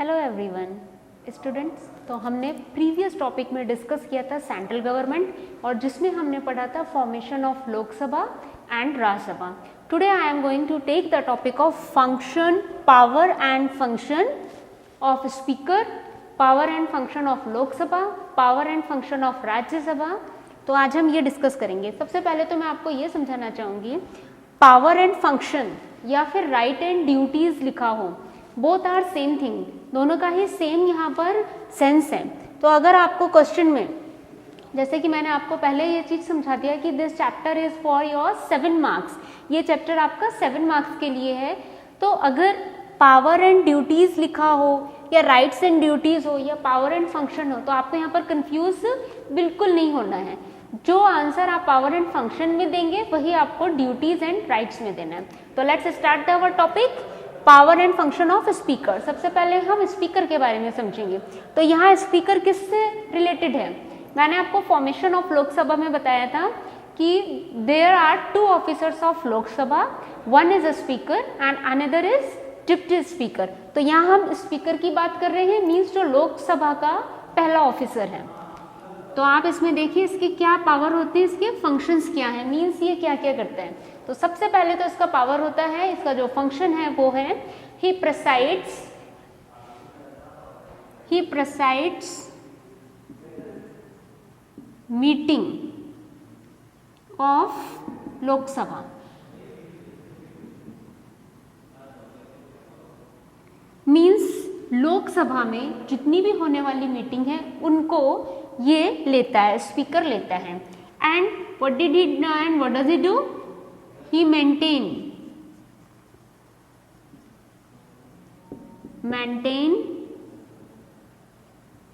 Hello everyone students. तो हमने previous topic में डिस्कस किया था सेंट्रल गवर्नमेंट और जिसमें हमने पढ़ा था formation of Lok Sabha and Rajya Sabha. Today I am going to take the topic of function, power and function of speaker, power and function of Lok Sabha, power and function of Rajya Sabha. तो आज हम ये डिस्कस करेंगे। सबसे पहले तो मैं आपको ये समझाना चाहूँगी, पावर एंड फंक्शन या फिर राइट एंड ड्यूटीज लिखा हो, बोथ आर सेम थिंग, दोनों का ही सेम यहाँ पर सेंस है। तो अगर आपको क्वेश्चन में, जैसे कि मैंने आपको पहले ये चीज समझा दिया कि this chapter is for your 7 marks, ये चैप्टर आपका 7 मार्क्स के लिए है। तो अगर पावर एंड ड्यूटीज लिखा हो या राइट्स एंड ड्यूटीज हो या पावर एंड फंक्शन हो, तो आपको यहाँ पर कंफ्यूज बिल्कुल नहीं होना है। जो आंसर आप पावर एंड फंक्शन में देंगे वही आपको ड्यूटीज एंड राइट्स में देना है। तो let's start our topic, power and function of speaker. सबसे पहले हम स्पीकर के बारे में समझेंगे। तो यहाँ स्पीकर किससे रिलेटेड है? मैंने आपको फॉर्मेशन ऑफ लोकसभा में बताया था कि there are 2 officers of Lok Sabha, one is a speaker and another is deputy speaker. तो यहाँ हम स्पीकर की बात कर रहे हैं, मीन्स जो लोकसभा का पहला ऑफिसर है। तो आप इसमें देखिए इसकी क्या पावर होती है, इसके फंक्शंस क्या है, मीन्स ये क्या क्या करते हैं। तो सबसे पहले तो इसका पावर होता है, इसका जो फंक्शन है वो है he presides meeting of Lok Sabha. Means Lok Sabha में जितनी भी होने वाली मीटिंग है उनको ये लेता है, स्पीकर लेता है। And what did he and what does he do? He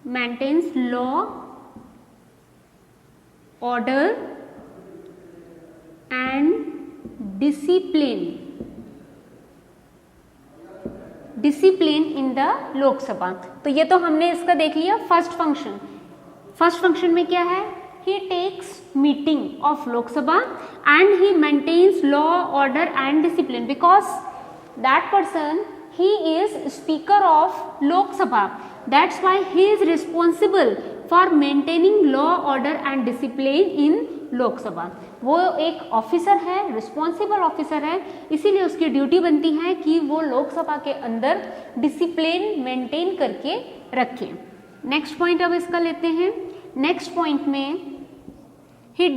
maintains law, order and discipline in the Lok Sabha. तो ये तो हमने इसका देख लिया फर्स्ट फंक्शन। फर्स्ट फंक्शन में क्या है? He takes meeting of Lok Sabha and he maintains law, order and discipline, because that person he is speaker of Lok Sabha, that's why he is responsible for maintaining law, order and discipline in लोक सभा। वो एक officer है, responsible officer है, इसीलिए उसकी duty बनती है कि वो लोकसभा के अंदर डिसिप्लिन मेंटेन करके रखे। नेक्स्ट पॉइंट अब इसका लेते हैं। नेक्स्ट पॉइंट में he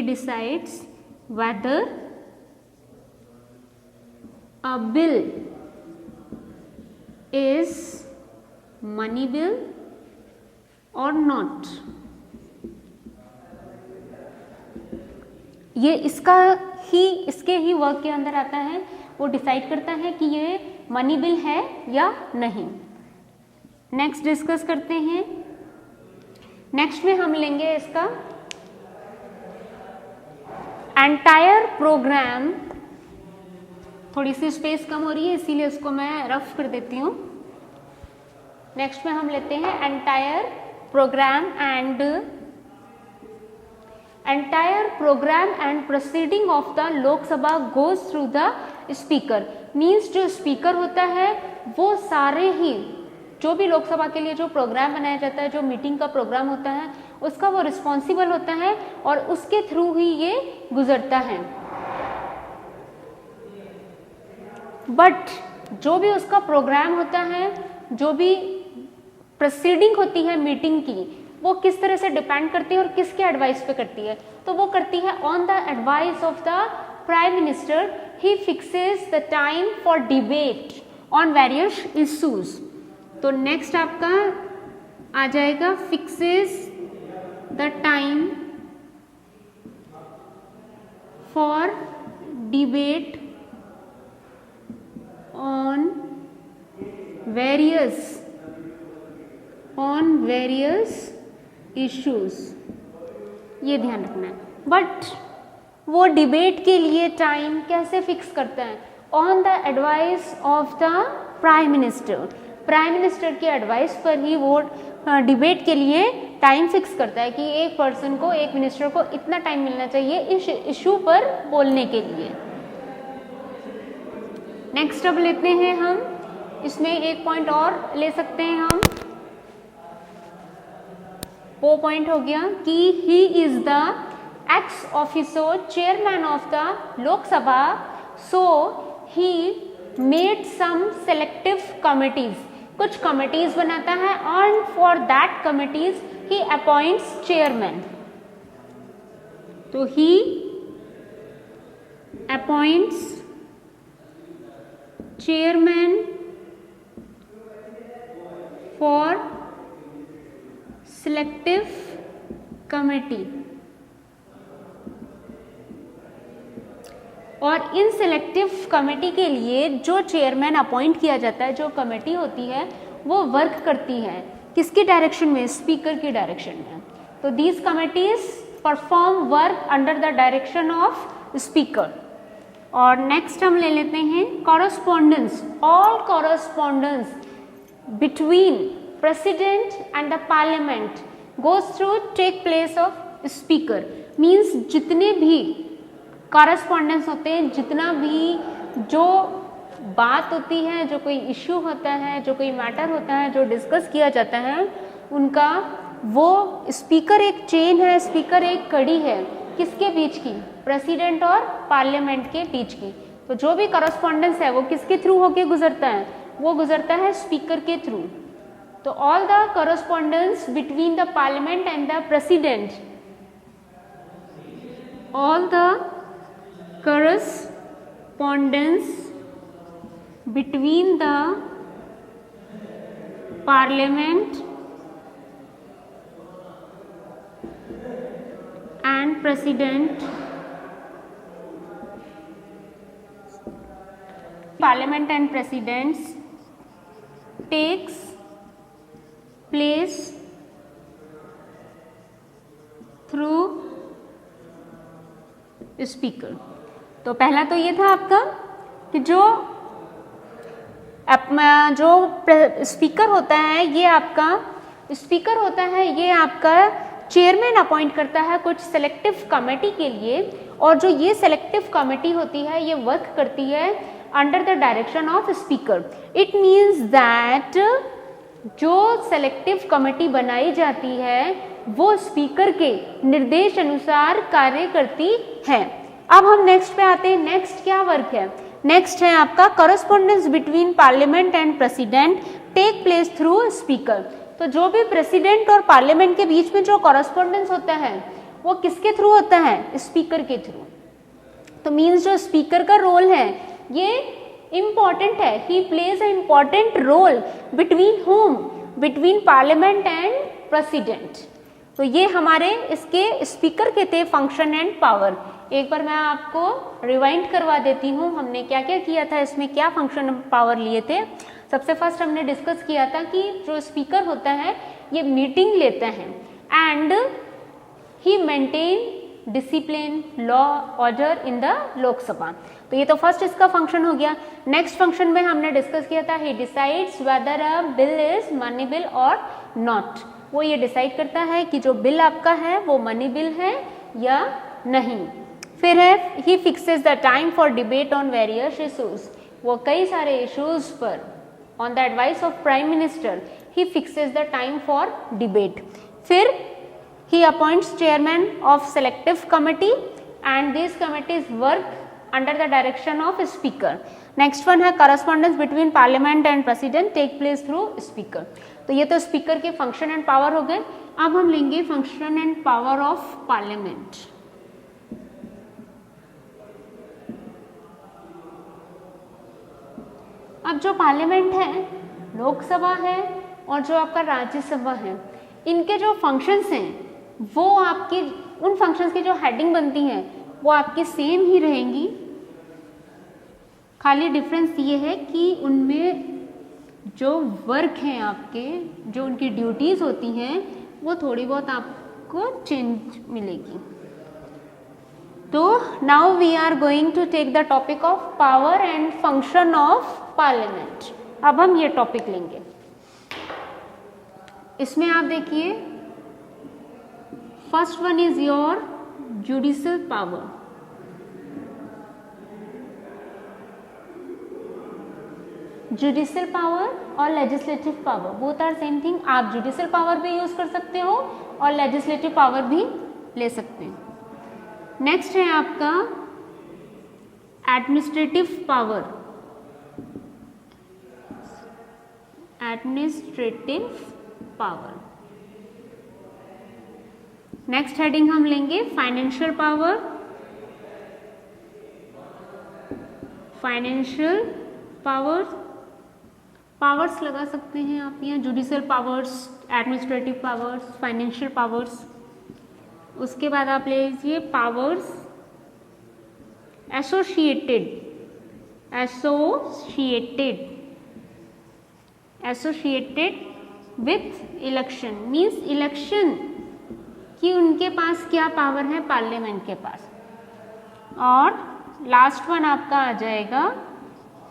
decides whether a bill is money bill or not। ये इसके ही वर्क के अंदर आता है। वो डिसाइड करता है कि ये मनी बिल है या नहीं। नेक्स्ट डिस्कस करते हैं। नेक्स्ट में हम लेंगे इसका एंटायर प्रोग्राम। थोड़ी सी स्पेस कम हो रही है इसीलिए इसको मैं रफ कर देती हूँ। नेक्स्ट में हम लेते हैं entire programme and proceeding of the Lok Sabha goes through the speaker. Means जो स्पीकर होता है वो सारे ही जो भी लोकसभा के लिए जो प्रोग्राम बनाया जाता है, जो मीटिंग का प्रोग्राम होता है, उसका वो रिस्पॉन्सिबल होता है और उसके थ्रू ही ये गुजरता है। बट जो भी उसका प्रोग्राम होता है, जो भी प्रोसीडिंग होती है मीटिंग की, वो किस तरह से डिपेंड करती है और किसके एडवाइस पे करती है? तो वो करती है on the advice of the prime minister. He fixes the time for debate on various issues. तो नेक्स्ट आपका आ जाएगा fixes the time for debate on various issues। ये ध्यान रखना है। बट वो डिबेट के लिए टाइम कैसे फिक्स करते हैं? On the advice of the prime minister. Prime minister की एडवाइस पर ही वो डिबेट के लिए टाइम फिक्स करता है कि एक पर्सन को, एक मिनिस्टर को इतना टाइम मिलना चाहिए इस इशू पर बोलने के लिए। नेक्स्ट अब लेते हैं हम, इसमें एक पॉइंट और ले सकते हैं हम, वो पॉइंट हो गया कि he is the ex officio chairman of the Lok Sabha, so he made some selective committees, कुछ कमिटीज बनाता है and for that committees he appoints chairman. तो he appoints chairman for selective committee, और इन सिलेक्टिव कमेटी के लिए जो chairman appoint किया जाता है, जो कमेटी होती है वो वर्क करती है किसकी डायरेक्शन में, स्पीकर की डायरेक्शन में। तो these committees perform work under the direction of speaker. और नेक्स्ट हम ले लेते हैं correspondence, all correspondence between president and the parliament goes through take place of speaker. Means जितने भी कॉरस्पॉन्डेंस होते हैं, जितना भी जो बात होती है, जो कोई इश्यू होता है, जो कोई मैटर होता है, जो डिस्कस किया जाता है, उनका वो स्पीकर एक चेन है, स्पीकर एक कड़ी है, किसके बीच की, प्रेसिडेंट और पार्लियामेंट के बीच की। तो जो भी कॉरस्पॉन्डेंस है वो किसके थ्रू होके गुजरता है, वो गुजरता है स्पीकर के थ्रू। तो all the correspondence between the parliament and the president, all the correspondence between the parliament and president, parliament and presidents takes place through speaker। तो पहला तो ये था आपका कि जो स्पीकर होता है, ये आपका स्पीकर होता है, ये आपका चेयरमैन अपॉइंट करता है कुछ सेलेक्टिव कमेटी के लिए, और जो ये सेलेक्टिव कमेटी होती है ये वर्क करती है under the direction of speaker. It means that जो सेलेक्टिव कमेटी बनाई जाती है वो स्पीकर के निर्देश अनुसार कार्य करती है। अब हम नेक्स्ट पे आते हैं। नेक्स्ट क्या वर्क है, नेक्स्ट है आपका correspondence between parliament and president take place through speaker. तो जो भी प्रेसिडेंट और पार्लियामेंट के बीच में जो कॉरस्पॉन्डेंस होता है वो किसके थ्रू होता है, स्पीकर के थ्रू। तो मीन्स जो स्पीकर का रोल है ये इम्पॉर्टेंट है, he plays a important role between home, between parliament and president. तो ये हमारे इसके स्पीकर के थे फंक्शन एंड पावर। एक बार मैं आपको रिवाइंड करवा देती हूँ, हमने क्या क्या किया था, इसमें क्या फंक्शन पावर लिए थे। सबसे फर्स्ट हमने डिस्कस किया था कि जो स्पीकर होता है ये मीटिंग लेता है and he maintain discipline, law, order in the Lok Sabha. तो ये तो फर्स्ट इसका फंक्शन हो गया। नेक्स्ट फंक्शन में हमने डिस्कस किया था he decides whether a bill is money bill और नॉट। वो ये डिसाइड करता है कि जो बिल आपका है वो मनी बिल है या नहीं। फिर है he fixes the time for debate on various issues. वो कई सारे इशूज पर on the advice of prime minister he fixes the time for debate. फिर he appoints chairman of selective committee and these committees work under the direction of speaker. Next one है correspondence between parliament and president take place through speaker. तो ये तो speaker के function and power हो गए। अब हम लेंगे function and power of parliament। अब जो पार्लियामेंट है, लोकसभा है और जो आपका राज्यसभा है, इनके जो फंक्शंस हैं वो आपकी उन फंक्शंस की जो हेडिंग बनती हैं वो आपकी सेम ही रहेंगी। खाली डिफरेंस ये है कि उनमें जो वर्क हैं आपके, जो उनकी ड्यूटीज़ होती हैं वो थोड़ी बहुत आपको चेंज मिलेगी। तो now we are going to take the topic of power and function of parliament. अब हम ये टॉपिक लेंगे। इसमें आप देखिए first one is your judicial power. Judicial power और legislative power, both are same thing. आप जुडिशियल पावर भी यूज कर सकते हो और लेजिस्लेटिव पावर भी ले सकते हैं। नेक्स्ट है आपका administrative power. Administrative power. Next heading हम लेंगे financial power. Financial powers, powers लगा सकते हैं आप यहाँ, judicial powers, administrative powers, financial powers. उसके बाद आप ले लीजिए powers associated. Associated with election, means election कि उनके पास क्या पावर है पार्लियामेंट के पास। और लास्ट वन आपका आ जाएगा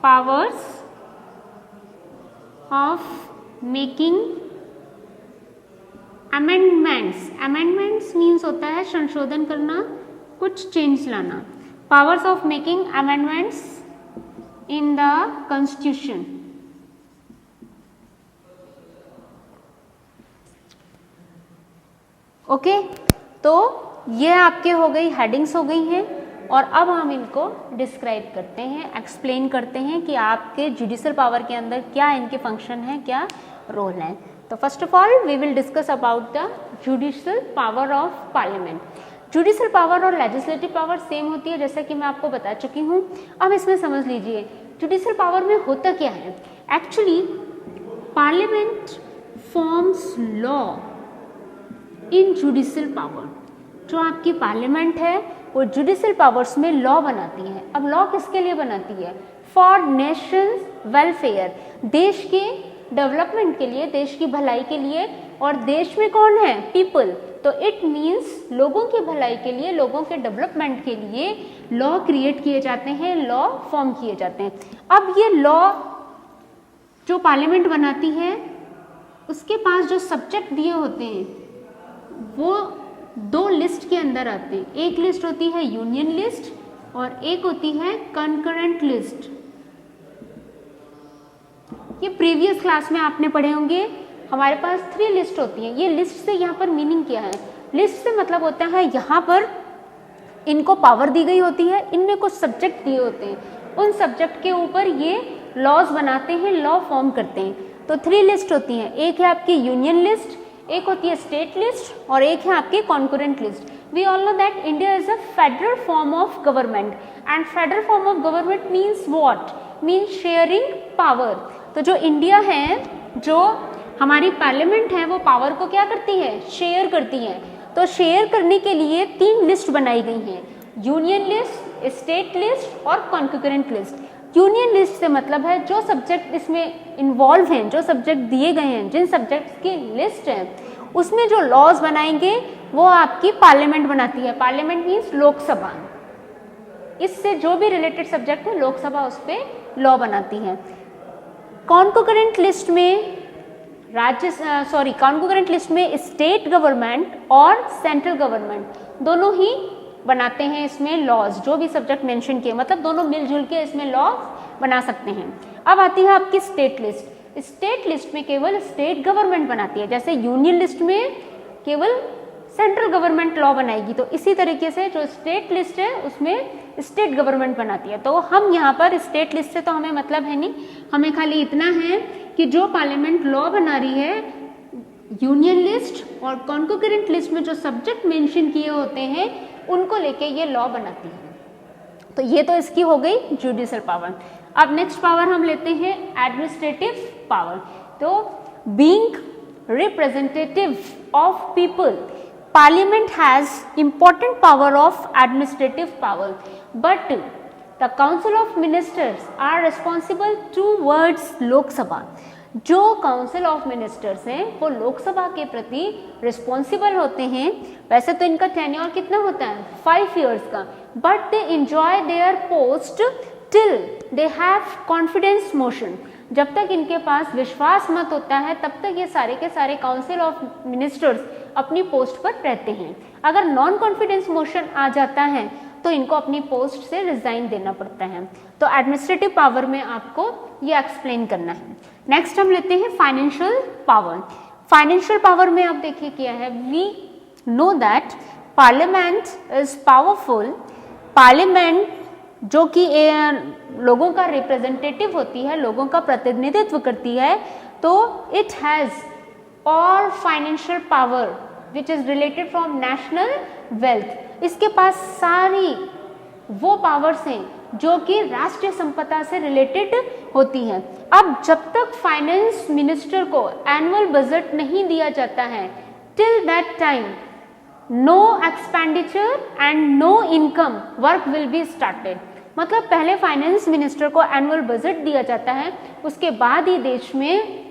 powers of making amendments. Amendments means होता है संशोधन करना, कुछ चेंज लाना। Powers of making amendments in the constitution. Okay, तो ये आपके हो गई, हेडिंग्स हो गई हैं। और अब हम इनको डिस्क्राइब करते हैं, एक्सप्लेन करते हैं कि आपके जुडिशियल पावर के अंदर क्या इनके फंक्शन है, क्या रोल है। तो first of all we will discuss about the judicial power of parliament. Judicial power और लेजिस्लेटिव पावर सेम होती है, जैसा कि मैं आपको बता चुकी हूँ। अब इसमें समझ लीजिए जुडिशियल पावर में होता क्या है। Actually parliament forms law in judicial power. जो आपकी पार्लियामेंट है वो जुडिशियल पावर्स में लॉ बनाती है। अब लॉ किसके लिए बनाती है? फॉर नेशंस वेलफेयर, देश के डेवलपमेंट के लिए, देश की भलाई के लिए। और देश में कौन है? पीपल। तो इट मीन्स लोगों की भलाई के लिए, लोगों के डेवलपमेंट के लिए लॉ क्रिएट किए जाते हैं, लॉ फॉर्म किए जाते हैं। अब ये लॉ जो पार्लियामेंट बनाती है उसके पास जो सब्जेक्ट दिए होते हैं वो दो लिस्ट के अंदर आते हैं। एक लिस्ट होती है यूनियन लिस्ट और एक होती है कंकरेंट लिस्ट। ये प्रीवियस क्लास में आपने पढ़े होंगे। हमारे पास 3 लिस्ट होती हैं। ये लिस्ट से यहाँ पर मीनिंग क्या है? लिस्ट से मतलब होता है यहाँ पर इनको पावर दी गई होती है, इनमें कुछ सब्जेक्ट दिए होते हैं, उन सब्जेक्ट के ऊपर ये लॉज बनाते हैं, लॉ फॉर्म करते हैं। तो 3 लिस्ट होती हैं। एक है आपकी यूनियन लिस्ट, एक होती है स्टेट लिस्ट और एक है आपकी concurrent list. We all know that India is a federal form of government and federal form of government means what? Means sharing power. तो जो इंडिया है, जो हमारी पार्लियामेंट है, वो पावर को क्या करती है? शेयर करती है। तो शेयर करने के लिए 3 लिस्ट बनाई गई हैं, यूनियन लिस्ट, स्टेट लिस्ट और कॉन्करेंट लिस्ट। यूनियन लिस्ट से मतलब है जो सब्जेक्ट इसमें इन्वॉल्व हैं, जो सब्जेक्ट दिए गए हैं, जिन सब्जेक्ट्स की लिस्ट है उसमें जो लॉज बनाएंगे वो आपकी पार्लियामेंट बनाती है। Parliament means Lok Sabha. इससे जो भी रिलेटेड सब्जेक्ट है लोकसभा उस पर लॉ बनाती है। कॉन्करेंट लिस्ट में कॉन्करेंट लिस्ट में स्टेट गवर्नमेंट और सेंट्रल गवर्नमेंट दोनों ही बनाते हैं इसमें लॉज, जो भी सब्जेक्ट मेंशन किए, मतलब दोनों मिलजुल के इसमें लॉ बना सकते हैं। अब आती है आपकी स्टेट लिस्ट। स्टेट लिस्ट में केवल स्टेट गवर्नमेंट बनाती है, जैसे यूनियन लिस्ट में केवल सेंट्रल गवर्नमेंट लॉ बनाएगी, तो इसी तरीके से जो स्टेट लिस्ट है उसमें स्टेट गवर्नमेंट बनाती है। तो हम यहाँ पर स्टेट लिस्ट से तो हमें मतलब है नहीं, हमें खाली इतना है कि जो पार्लियामेंट लॉ बना रही है यूनियन लिस्ट और कॉन्करेंट लिस्ट में जो सब्जेक्ट मेंशन किए होते हैं उनको लेके ये लॉ बनाती है। तो ये तो इसकी हो गई जुडिशियल पावर। अब नेक्स्ट पावर हम लेते हैं एडमिनिस्ट्रेटिव पावर। तो being representative of people, Parliament has important power of administrative power, but the Council of Ministers are responsible towards Lok Sabha. जो काउंसिल ऑफ मिनिस्टर्स हैं वो लोकसभा के प्रति रिस्पॉन्सिबल होते हैं। वैसे तो इनका टेन्योर कितना होता है? 5 years का, but they enjoy there post till they have confidence motion. जब तक इनके पास विश्वास मत होता है तब तक ये सारे के सारे काउंसिल ऑफ मिनिस्टर्स अपनी पोस्ट पर रहते हैं। अगर नॉन कॉन्फिडेंस मोशन आ जाता है तो इनको अपनी पोस्ट से रिजाइन देना पड़ता है। तो एडमिनिस्ट्रेटिव पावर में आपको ये एक्सप्लेन करना है। नेक्स्ट हम लेते हैं फाइनेंशियल पावर। फाइनेंशियल पावर में आप देखिए क्या है, we know that parliament is powerful. Parliament जो कि लोगों का रिप्रेजेंटेटिव होती है, लोगों का प्रतिनिधित्व करती है, तो it has all financial power which is related from national wealth. इसके पास सारी वो पावर्स हैं जो कि राष्ट्रीय संपदा से रिलेटेड होती हैं। अब जब तक फाइनेंस मिनिस्टर को एनुअल बजट नहीं दिया जाता है, till that time no expenditure and no income work will be started. मतलब पहले फाइनेंस मिनिस्टर को एनुअल बजट दिया जाता है, उसके बाद ही देश में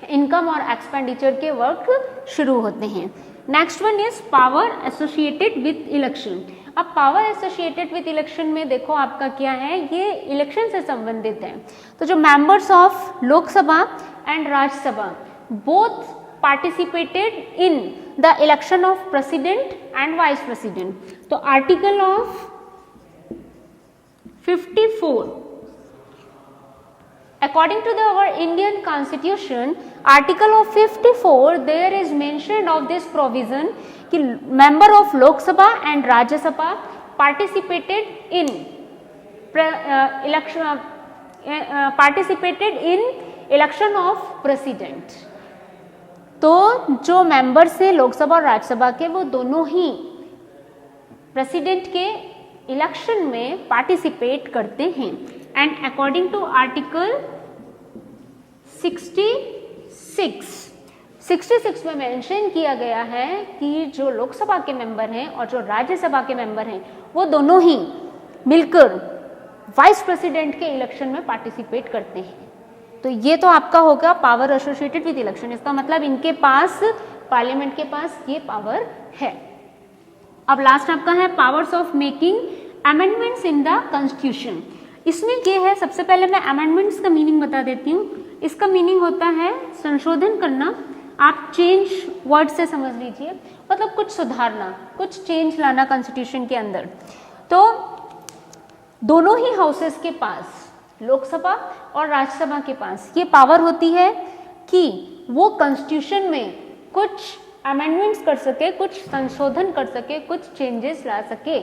इनकम और एक्सपेंडिचर के वर्क शुरू होते हैं। Next one is power associated with election. अब पावर एसोसिएटेड विथ इलेक्शन में देखो आपका क्या है, ये इलेक्शन से संबंधित है। तो जो members of Lok Sabha and Rajya Sabha both participated in the election of president and vice president. तो article of 54 according to our Indian constitution, article of 54 there is mentioned of this provision कि member of Lok Sabha and Rajya Sabha participated in election of president। तो जो members हैं लोकसभा और राज्यसभा के, वो दोनों ही president के इलेक्शन में पार्टिसिपेट करते हैं। एंड अकॉर्डिंग टू आर्टिकल 66 में मेंशन किया गया है कि जो लोकसभा के मेंबर हैं और जो राज्यसभा के मेंबर हैं, वो दोनों ही मिलकर वाइस प्रेसिडेंट के इलेक्शन में पार्टिसिपेट करते हैं। तो ये तो आपका होगा पावर एसोसिएटेड विद इलेक्शन। इसका मतलब इनके पास, पार्लियामेंट के पास ये पावर है। अब लास्ट आपका है powers of making amendments in the constitution. इसमें ये है, सबसे पहले मैं अमेंडमेंट्स का मीनिंग बता देती हूँ। इसका मीनिंग होता है संशोधन करना। आप चेंज वर्ड से समझ लीजिए, मतलब कुछ सुधारना, कुछ चेंज लाना कॉन्स्टिट्यूशन के अंदर। तो दोनों ही हाउसेस के पास, लोकसभा और राज्यसभा के पास ये पावर होती है कि वो कॉन्स्टिट्यूशन में कुछ अमेंडमेंट्स कर सके, कुछ संशोधन कर सके, कुछ चेंजेस ला सके।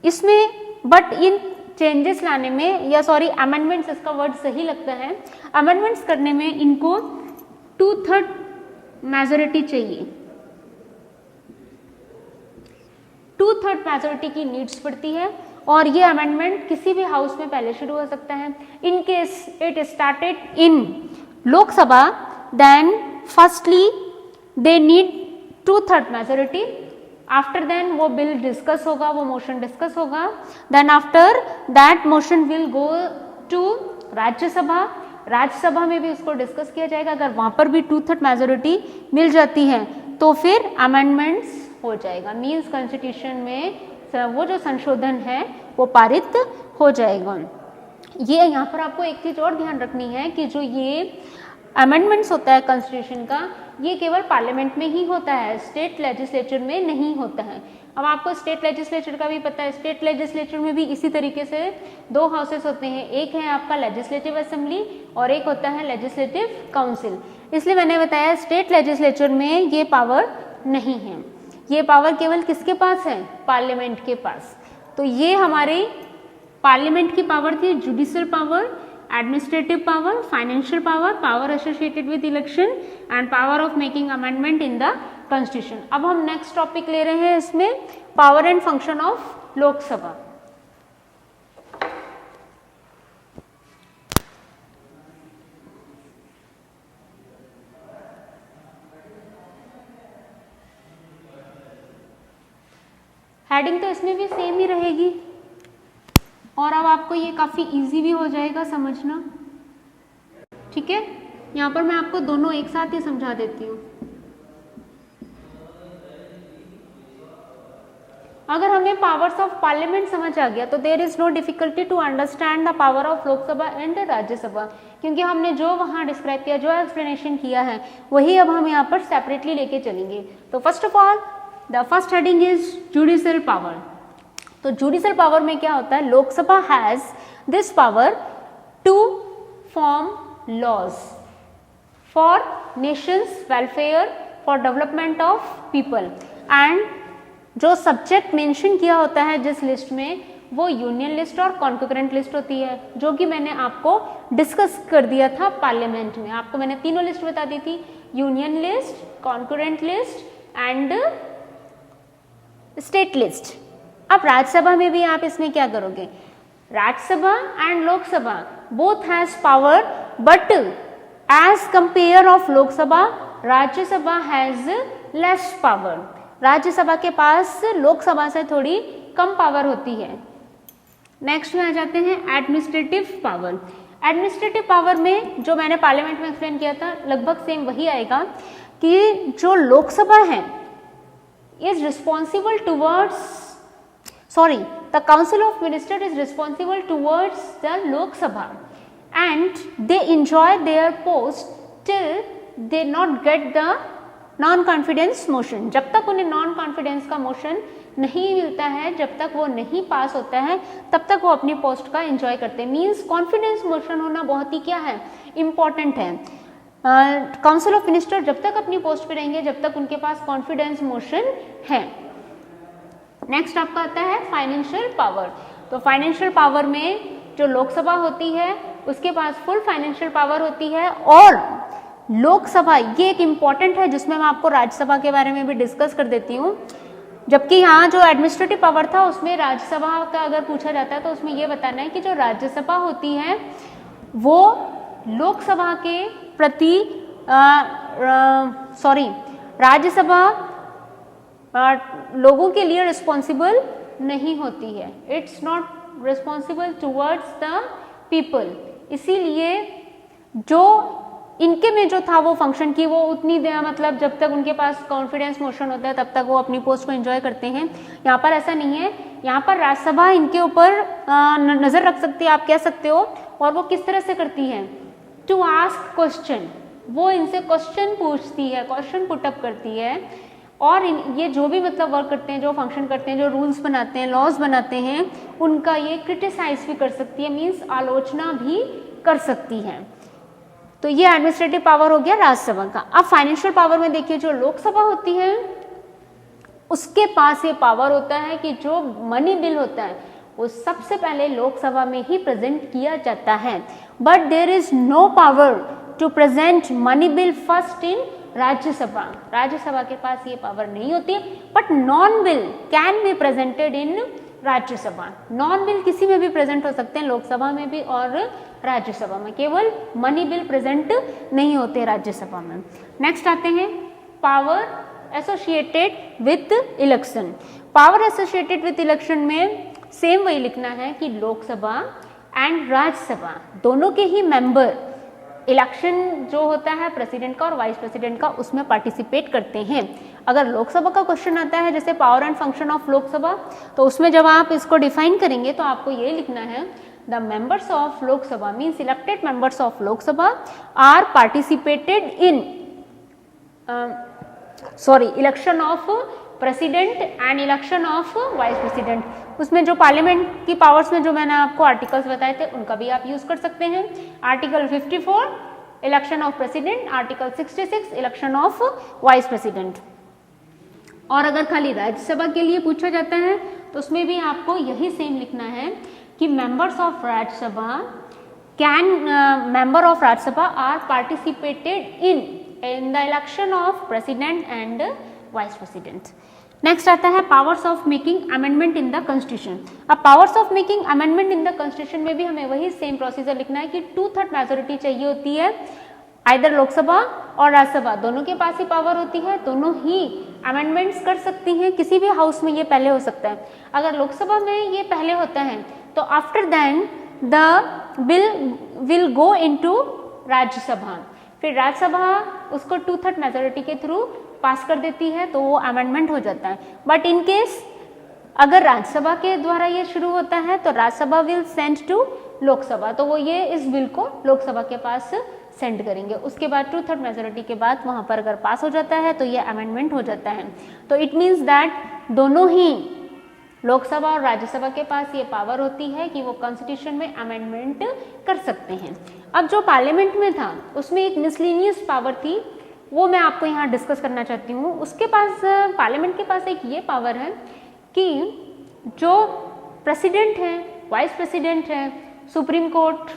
इसमें बट इन चेंजेस लाने में, या सॉरी अमेंडमेंट्स इसका वर्ड सही लगता है, अमेंडमेंट्स करने में इनको 2/3 मेजोरिटी चाहिए। 2/3 मेजोरिटी की नीड्स पड़ती है और ये अमेंडमेंट किसी भी हाउस में पहले शुरू हो सकता है। In case it started in Lok Sabha, then firstly they need 2/3 majority. After then वो बिल डिस्कस होगा, वो मोशन डिस्कस होगा। Then after that motion will go to Rajya Sabha. Rajya Sabha में भी उसको डिस्कस किया जाएगा। अगर वहां पर भी 2/3 मेजोरिटी मिल जाती है तो फिर अमेंडमेंट्स हो जाएगा। मीन्स कॉन्स्टिट्यूशन में वो जो संशोधन है वो पारित हो जाएगा। ये यहाँ पर आपको एक चीज और ध्यान रखनी है कि जो ये अमेंडमेंट्स होता है कॉन्स्टिट्यूशन का, ये केवल पार्लियामेंट में ही होता है, स्टेट लेजिस्लेचर में नहीं होता है। अब आपको स्टेट लेजिस्लेचर का भी पता है, स्टेट लेजिस्लेचर में भी इसी तरीके से 2 हाउसेस होते हैं। एक है आपका लेजिस्लेटिव असेंबली और एक होता है लेजिस्लेटिव काउंसिल। इसलिए मैंने बताया स्टेट लेजिस्लेचर में ये पावर नहीं है। ये पावर केवल किसके पास है? पार्लियामेंट के पास। तो ये हमारे पार्लियामेंट की पावर थी, judicial power, administrative power, financial power, power associated with election and power of making amendment in the constitution. अब हम नेक्स्ट टॉपिक ले रहे हैं इसमें, power and function of Lok Sabha. Heading तो इसमें भी सेम ही रहेगी और अब आपको ये काफ़ी इजी भी हो जाएगा समझना। ठीक है, यहाँ पर मैं आपको दोनों एक साथ ही समझा देती हूँ। अगर हमें पावर्स ऑफ पार्लियामेंट समझ आ गया तो there is no difficulty to understand the power of Lok Sabha and Rajya Sabha, क्योंकि हमने जो वहाँ डिस्क्राइब किया, जो एक्सप्लेनेशन किया है, वही अब हम यहाँ पर सेपरेटली लेके चलेंगे। तो first of all the first heading is judicial power. तो जुडिशल पावर में क्या होता है, Lok Sabha has this power to form laws for nation's welfare, for development of people, and जो सब्जेक्ट मेंशन किया होता है जिस लिस्ट में वो यूनियन लिस्ट और कॉन्करेंट लिस्ट होती है, जो कि मैंने आपको डिस्कस कर दिया था पार्लियामेंट में। आपको मैंने तीनों लिस्ट बता दी थी, union list, concurrent list and state list. अब राज्यसभा में भी आप इसमें क्या करोगे, Rajya Sabha and Lok Sabha both has power, but as compare of Lok Sabha Rajya Sabha has less power. Rajya Sabha के पास लोकसभा से थोड़ी कम पावर होती है। नेक्स्ट में आ जाते हैं एडमिनिस्ट्रेटिव पावर। एडमिनिस्ट्रेटिव पावर में जो मैंने पार्लियामेंट में एक्सप्लेन किया था लगभग सेम वही आएगा कि जो लोकसभा है is responsible towards the council of ministers is responsible towards the Lok Sabha and they enjoy their post till they not get the non confidence motion. जब तक उन्हें नॉन कॉन्फिडेंस का मोशन नहीं मिलता है, जब तक वो नहीं पास होता है, तब तक वो अपनी पोस्ट का एंजॉय करते हैं। मींस कॉन्फिडेंस मोशन होना बहुत ही क्या है, इम्पॉर्टेंट है। काउंसिल ऑफ मिनिस्टर जब तक अपनी पोस्ट पे रहेंगे जब तक उनके पास कॉन्फिडेंस मोशन है। नेक्स्ट आपका आता है फाइनेंशियल पावर। तो फाइनेंशियल पावर में जो लोकसभा होती है उसके पास फुल फाइनेंशियल पावर होती है, और लोकसभा ये एक इम्पॉर्टेंट है जिसमें मैं आपको राज्यसभा के बारे में भी डिस्कस कर देती हूँ। जबकि यहाँ जो एडमिनिस्ट्रेटिव पावर था उसमें राज्यसभा का अगर पूछा जाता है तो उसमें ये बताना है कि जो राज्यसभा होती है वो लोकसभा के प्रति राज्यसभा लोगों के लिए रिस्पॉन्सिबल नहीं होती है, it's not responsible towards the people. इसीलिए जो इनके में जो था वो फंक्शन की वो उतनी देर मतलब जब तक उनके पास कॉन्फिडेंस मोशन होता है तब तक वो अपनी पोस्ट को एंजॉय करते हैं। यहाँ पर ऐसा नहीं है, यहाँ पर राज्यसभा इनके ऊपर नज़र रख सकती है, आप कह सकते हो। और वो किस तरह से करती है, टू आस्क क्वेश्चन, वो इनसे क्वेश्चन पूछती है, क्वेश्चन पुटअप करती है। और ये जो भी मतलब वर्क करते हैं, जो फंक्शन करते हैं, जो रूल्स बनाते हैं, लॉज बनाते हैं, उनका ये क्रिटिसाइज भी कर सकती है, मीन्स आलोचना भी कर सकती है। तो ये एडमिनिस्ट्रेटिव पावर हो गया राज्यसभा का। अब फाइनेंशियल पावर में देखिए जो लोकसभा होती है उसके पास ये पावर होता है कि जो मनी बिल होता है वो सबसे पहले लोकसभा में ही प्रेजेंट किया जाता है, but there is no power to present money bill first in Rajya Sabha. Rajya Sabha के पास ये पावर नहीं होती, but non bill can be presented in Rajya Sabha. Non bill किसी में भी प्रेजेंट हो सकते हैं, लोकसभा में भी और राज्यसभा में, केवल मनी बिल प्रेजेंट नहीं होते राज्यसभा में। नेक्स्ट आते हैं power associated with election. Power associated with election में सेम वही लिखना है कि लोकसभा एंड राज्यसभा दोनों के ही मेंबर इलेक्शन जो होता है प्रेसिडेंट का और वाइस प्रेसिडेंट का उसमें पार्टिसिपेट करते हैं। अगर लोकसभा का क्वेश्चन आता है जैसे power and function of Lok Sabha, तो उसमें जब आप इसको डिफाइन करेंगे तो आपको ये लिखना है the members of Lok Sabha means elected members of Lok Sabha are participated in election of president and election of vice president. उसमें जो पार्लियामेंट की पावर्स में जो मैंने आपको आर्टिकल्स बताए थे उनका भी आप यूज कर सकते हैं। Article 54 election of president, article 66 election of vice president. और अगर खाली राज्यसभा के लिए पूछा जाता है तो उसमें भी आपको यही सेम लिखना है कि members of Rajya Sabha member of Rajya Sabha are participated in the election of president and vice president. Next आता है powers of making amendment in the constitution. अब powers of making amendment in the constitution में भी हमें वही सेम प्रोसीजर लिखना है कि 2/3 मेजोरिटी चाहिए होती है। आइदर लोकसभा और राज्यसभा दोनों के पास ही पावर होती है, दोनों ही अमेंडमेंट्स कर सकती हैं। किसी भी हाउस में ये पहले हो सकता है। अगर लोकसभा में ये पहले होता है तो after then the bill will go into Rajya Sabha, फिर राज्यसभा उसको 2/3 मेजोरिटी के थ्रू पास कर देती है तो वो अमेंडमेंट हो जाता है। बट इन केस अगर राज्यसभा के द्वारा ये शुरू होता है तो Rajya Sabha will send to Lok Sabha, तो वो ये इस बिल को लोकसभा के पास सेंड करेंगे। उसके बाद 2/3 मेजोरिटी के बाद वहाँ पर अगर पास हो जाता है तो ये अमेंडमेंट हो जाता है। तो इट मीन्स दैट दोनों ही लोकसभा और राज्यसभा के पास ये पावर होती है कि वो कॉन्स्टिट्यूशन में अमेंडमेंट कर सकते हैं। अब जो पार्लियामेंट में था उसमें एक मिसलेनियस पावर थी, वो मैं आपको यहाँ डिस्कस करना चाहती हूँ। उसके पास, पार्लियामेंट के पास एक ये पावर है कि जो प्रेसिडेंट हैं, वाइस प्रेसिडेंट हैं, सुप्रीम कोर्ट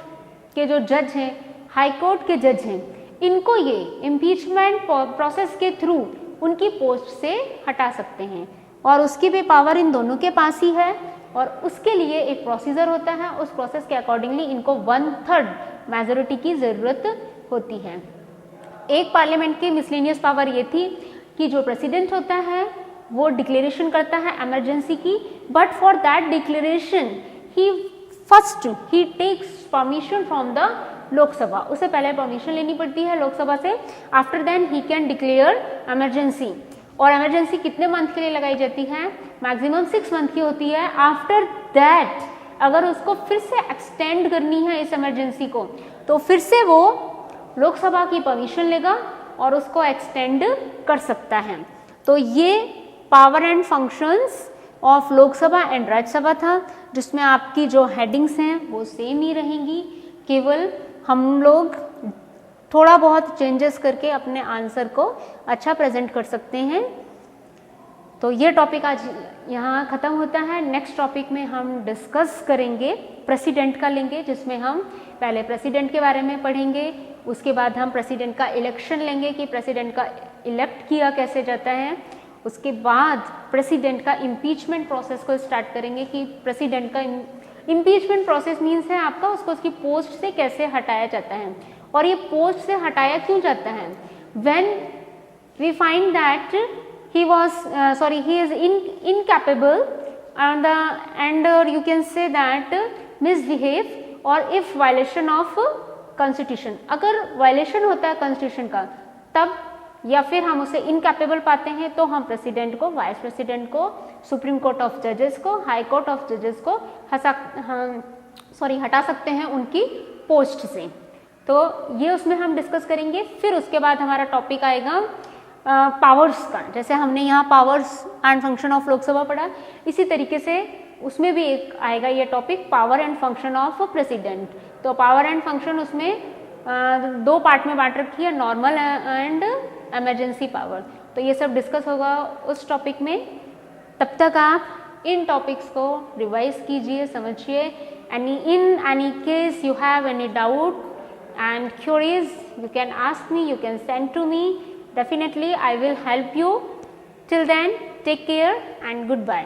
के जो जज हैं, हाई कोर्ट के जज हैं, इनको ये इम्पीचमेंट प्रोसेस के थ्रू उनकी पोस्ट से हटा सकते हैं, और उसकी भी पावर इन दोनों के पास ही है। और उसके लिए एक प्रोसीजर होता है, उस प्रोसेस के अकॉर्डिंगली इनको 1/3 मेजोरिटी की ज़रूरत होती है। एक पार्लियामेंट की मिसलेनियस पावर ये थी कि जो प्रेसिडेंट होता है वो डिक्लेरेशन करता है इमरजेंसी की, but for that declaration he takes permission from the Lok Sabha, उसे पहले परमिशन लेनी पड़ती है लोकसभा से। After then he can declare emergency, और इमरजेंसी कितने मंथ के लिए लगाई जाती है? मैक्सिमम 6 मंथ की होती है। आफ्टर दैट अगर उसको फिर से एक्सटेंड करनी है इस इमरजेंसी को, तो फिर से वो लोकसभा की परमिशन लेगा और उसको एक्सटेंड कर सकता है। तो ये power and functions of Lok Sabha and Rajya Sabha था, जिसमें आपकी जो हेडिंग्स हैं वो सेम ही रहेंगी, केवल हम लोग थोड़ा बहुत चेंजेस करके अपने आंसर को अच्छा प्रेजेंट कर सकते हैं। तो ये टॉपिक आज यहाँ ख़त्म होता है। नेक्स्ट टॉपिक में हम डिस्कस करेंगे प्रेसिडेंट का लेंगे, जिसमें हम पहले प्रेसिडेंट के बारे में पढ़ेंगे, उसके बाद हम प्रेसिडेंट का इलेक्शन लेंगे कि प्रेसिडेंट का इलेक्ट किया कैसे जाता है, उसके बाद प्रेसिडेंट का इम्पीचमेंट प्रोसेस को स्टार्ट करेंगे कि प्रेसिडेंट का इम्पीचमेंट प्रोसेस मीन्स है आपका उसको उसकी पोस्ट से कैसे हटाया जाता है, और ये पोस्ट से हटाया क्यों जाता है। When we find that he is incapable and you can say that misbehave, और if violation of constitution, अगर violation होता है constitution का तब, या फिर हम उसे incapable पाते हैं, तो हम प्रेसिडेंट को, वाइस प्रेसिडेंट को, सुप्रीम कोर्ट ऑफ जजेस को, हाई कोर्ट ऑफ जजेस को हटा सकते हैं उनकी पोस्ट से। तो ये उसमें हम डिस्कस करेंगे। फिर उसके बाद हमारा टॉपिक आएगा पावर्स का, जैसे हमने यहाँ powers and function of Lok Sabha पढ़ा, इसी तरीके से उसमें भी एक आएगा ये topic power and function of president. तो पावर एंड फंक्शन उसमें 2 पार्ट में बांट रखी है, नॉर्मल एंड इमरजेंसी पावर। तो ये सब डिस्कस होगा उस टॉपिक में। तब तक आप इन टॉपिक्स को रिवाइज कीजिए, समझिए। In any case you have any doubt and queries, you can ask me, you can send to me. Definitely I will help you. Till then, take care and goodbye.